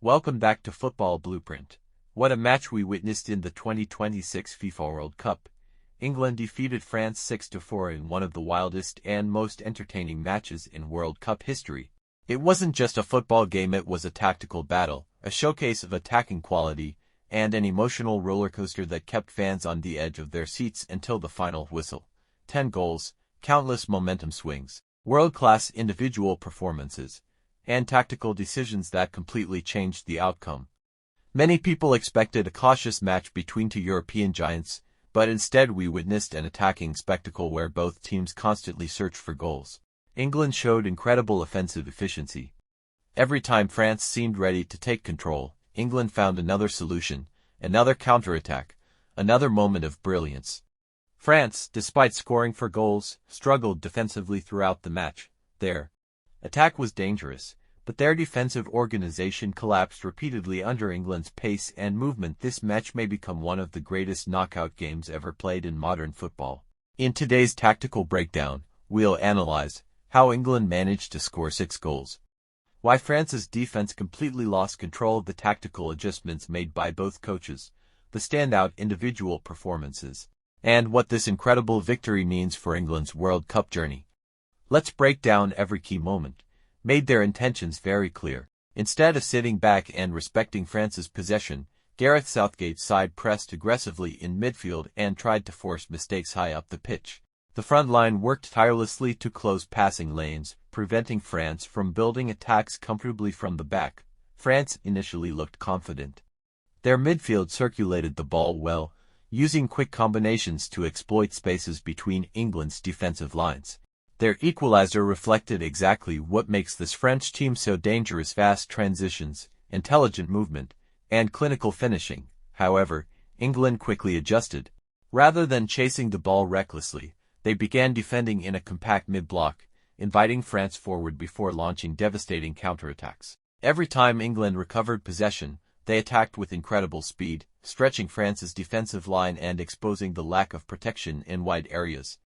Welcome back to Football Blueprint. What a match we witnessed in the 2026 FIFA World Cup. England defeated France 6-4 in one of the wildest and most entertaining matches in World Cup history. It wasn't just a football game, it was a tactical battle, a showcase of attacking quality, and an emotional rollercoaster that kept fans on the edge of their seats until the final whistle. 10 goals, countless momentum swings, world-class individual performances, and tactical decisions that completely changed the outcome. Many people expected a cautious match between two European giants, but instead we witnessed an attacking spectacle where both teams constantly searched for goals. England showed incredible offensive efficiency. Every time France seemed ready to take control, England found another solution, another counterattack, another moment of brilliance. France, despite scoring 4 goals, struggled defensively throughout the match. Their attack was dangerous, but their defensive organization collapsed repeatedly under England's pace and movement. This match may become one of the greatest knockout games ever played in modern football. In today's tactical breakdown, we'll analyze how England managed to score 6 goals, why France's defense completely lost control of the tactical adjustments made by both coaches, the standout individual performances, and what this incredible victory means for England's World Cup journey. Let's break down every key moment. Made their intentions very clear. Instead of sitting back and respecting France's possession, Gareth Southgate's side pressed aggressively in midfield and tried to force mistakes high up the pitch. The front line worked tirelessly to close passing lanes, preventing France from building attacks comfortably from the back. France initially looked confident. Their midfield circulated the ball well, using quick combinations to exploit spaces between England's defensive lines. Their equalizer reflected exactly what makes this French team so dangerous: fast transitions, intelligent movement, and clinical finishing. However, England quickly adjusted. Rather than chasing the ball recklessly, they began defending in a compact mid-block, inviting France forward before launching devastating counterattacks. Every time England recovered possession, they attacked with incredible speed, stretching France's defensive line and exposing the lack of protection in wide areas.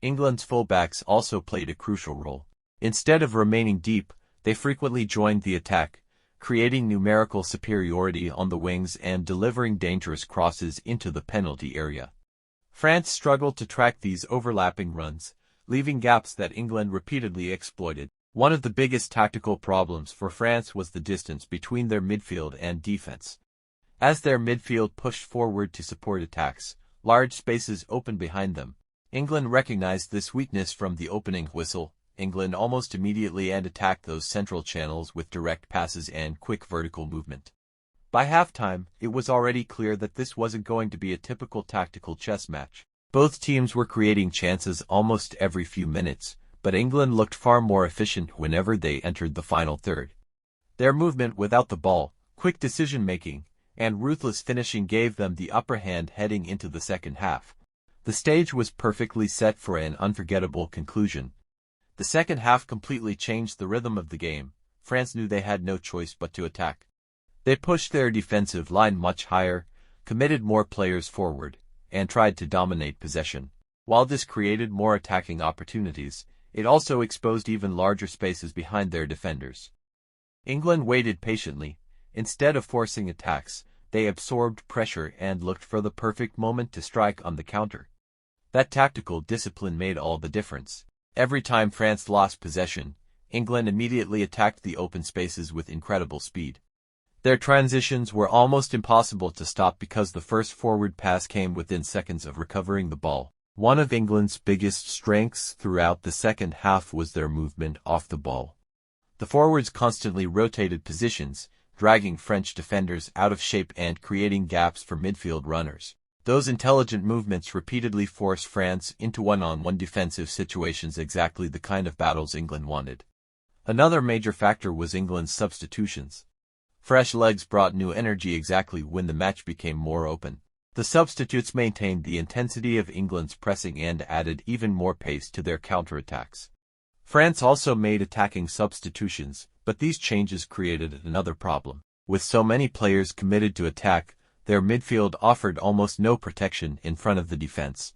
England's fullbacks also played a crucial role. Instead of remaining deep, they frequently joined the attack, creating numerical superiority on the wings and delivering dangerous crosses into the penalty area. France struggled to track these overlapping runs, leaving gaps that England repeatedly exploited. One of the biggest tactical problems for France was the distance between their midfield and defense. As their midfield pushed forward to support attacks, large spaces opened behind them. England recognized this weakness from the opening whistle. England almost immediately attacked those central channels with direct passes and quick vertical movement. By halftime, it was already clear that this wasn't going to be a typical tactical chess match. Both teams were creating chances almost every few minutes, but England looked far more efficient whenever they entered the final third. Their movement without the ball, quick decision-making, and ruthless finishing gave them the upper hand heading into the second half. The stage was perfectly set for an unforgettable conclusion. The second half completely changed the rhythm of the game. France knew they had no choice but to attack. They pushed their defensive line much higher, committed more players forward, and tried to dominate possession. While this created more attacking opportunities, it also exposed even larger spaces behind their defenders. England waited patiently. Instead of forcing attacks, they absorbed pressure and looked for the perfect moment to strike on the counter. That tactical discipline made all the difference. Every time France lost possession, England immediately attacked the open spaces with incredible speed. Their transitions were almost impossible to stop because the first forward pass came within seconds of recovering the ball. One of England's biggest strengths throughout the second half was their movement off the ball. The forwards constantly rotated positions, dragging French defenders out of shape and creating gaps for midfield runners. Those intelligent movements repeatedly forced France into one-on-one defensive situations, exactly the kind of battles England wanted. Another major factor was England's substitutions. Fresh legs brought new energy exactly when the match became more open. The substitutes maintained the intensity of England's pressing and added even more pace to their counterattacks. France also made attacking substitutions, but these changes created another problem. With so many players committed to attack, their midfield offered almost no protection in front of the defense.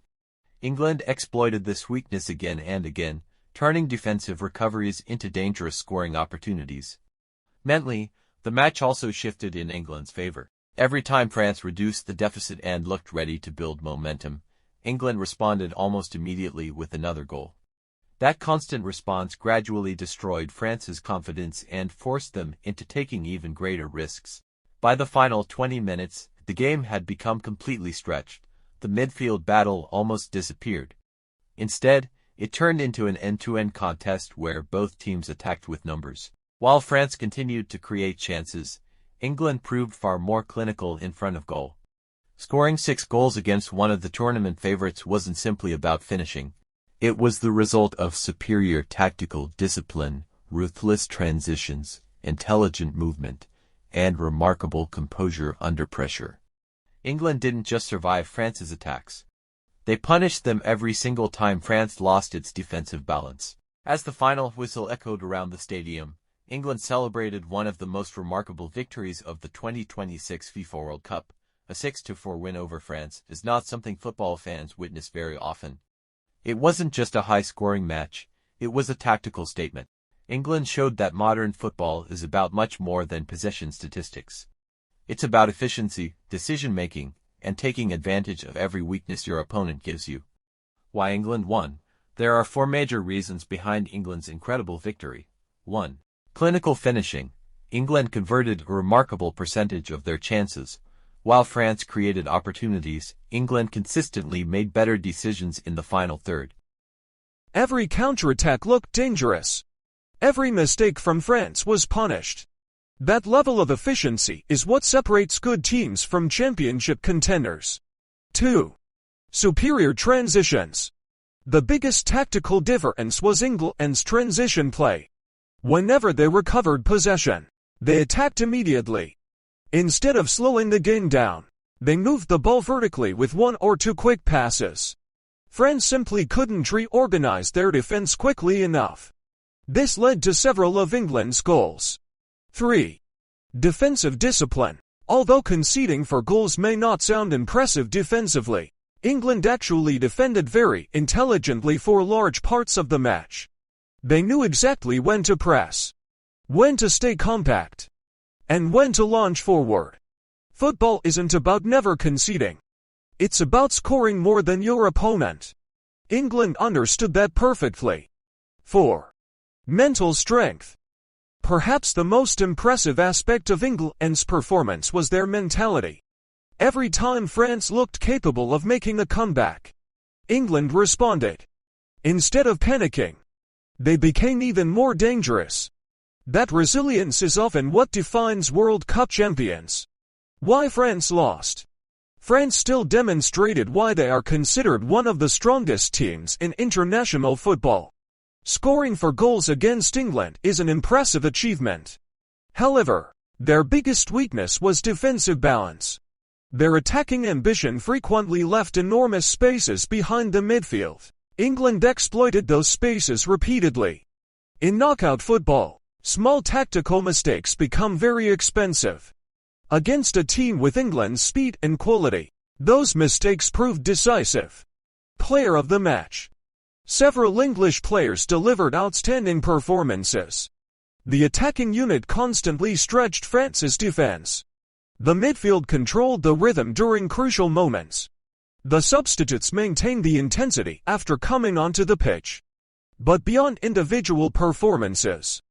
England exploited this weakness again and again, turning defensive recoveries into dangerous scoring opportunities. Mentally, The match also shifted in England's favor. Every time France reduced the deficit and looked ready to build momentum, England responded almost immediately with another goal. That constant response gradually destroyed France's confidence and forced them into taking even greater risks. By the final 20 minutes, the game had become completely stretched. The midfield battle almost disappeared. Instead, it turned into an end-to-end contest where both teams attacked with numbers. While France continued to create chances, England proved far more clinical in front of goal. Scoring 6 goals against one of the tournament favorites wasn't simply about finishing. It was the result of superior tactical discipline, ruthless transitions, intelligent movement, and remarkable composure under pressure. England didn't just survive France's attacks. They punished them every single time France lost its defensive balance. As the final whistle echoed around the stadium, England celebrated one of the most remarkable victories of the 2026 FIFA World Cup. A 6-4 win over France is not something football fans witness very often. It wasn't just a high-scoring match, it was a tactical statement. England showed that modern football is about much more than possession statistics. It's about efficiency, decision-making, and taking advantage of every weakness your opponent gives you. Why England won? There are 4 major reasons behind England's incredible victory. 1. Clinical finishing. England converted a remarkable percentage of their chances. While France created opportunities, England consistently made better decisions in the final third. Every counterattack looked dangerous. Every mistake from France was punished. That level of efficiency is what separates good teams from championship contenders. 2. Superior transitions. The biggest tactical difference was England's transition play. Whenever they recovered possession, they attacked immediately. Instead of slowing the game down, they moved the ball vertically with 1 or 2 quick passes. France simply couldn't reorganize their defense quickly enough. This led to several of England's goals. 3. Defensive discipline. Although conceding for goals may not sound impressive defensively, England actually defended very intelligently for large parts of the match. They knew exactly when to press, when to stay compact, and when to launch forward. Football isn't about never conceding. It's about scoring more than your opponent. England understood that perfectly. 4. Mental strength. Perhaps the most impressive aspect of England's performance was their mentality. Every time France looked capable of making a comeback, England responded. Instead of panicking, they became even more dangerous. That resilience is often what defines World Cup champions. Why France lost? France still demonstrated why they are considered one of the strongest teams in international football. Scoring 4 goals against England is an impressive achievement. However, their biggest weakness was defensive balance. Their attacking ambition frequently left enormous spaces behind the midfield. England exploited those spaces repeatedly. In knockout football, small tactical mistakes become very expensive. Against a team with England's speed and quality, those mistakes proved decisive. Player of the match. Several English players delivered outstanding performances. The attacking unit constantly stretched France's defense. The midfield controlled the rhythm during crucial moments. The substitutes maintained the intensity after coming onto the pitch. But beyond individual performances,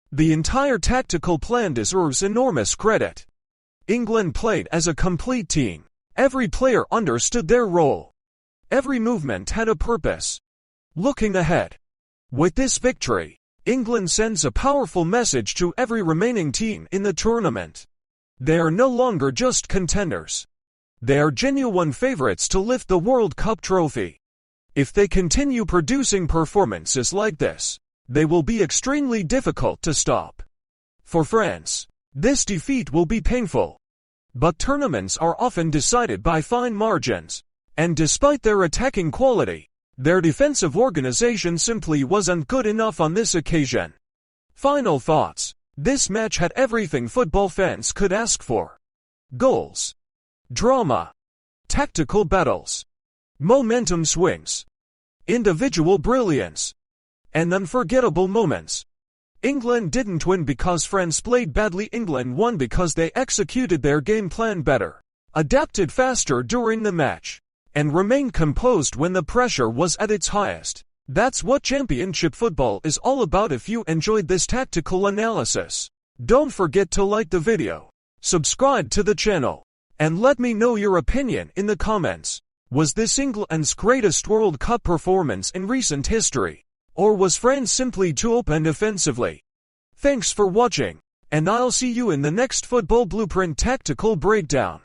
the entire tactical plan deserves enormous credit. England played as a complete team. Every player understood their role. Every movement had a purpose. Looking ahead, with this victory, England sends a powerful message to every remaining team in the tournament. They are no longer just contenders. They are genuine favorites to lift the World Cup trophy. If they continue producing performances like this, they will be extremely difficult to stop. For France, this defeat will be painful. But tournaments are often decided by fine margins, and despite their attacking quality, their defensive organization simply wasn't good enough on this occasion. Final thoughts. This match had everything football fans could ask for. Goals, drama, tactical battles, momentum swings, individual brilliance, and unforgettable moments. England didn't win because France played badly. England won because they executed their game plan better, adapted faster during the match, and remained composed when the pressure was at its highest. That's what championship football is all about. If you enjoyed this tactical analysis, don't forget to like the video, subscribe to the channel, and let me know your opinion in the comments. Was this England's greatest World Cup performance in recent history? Or was France simply too open defensively? Thanks for watching, and I'll see you in the next Football Blueprint Tactical Breakdown.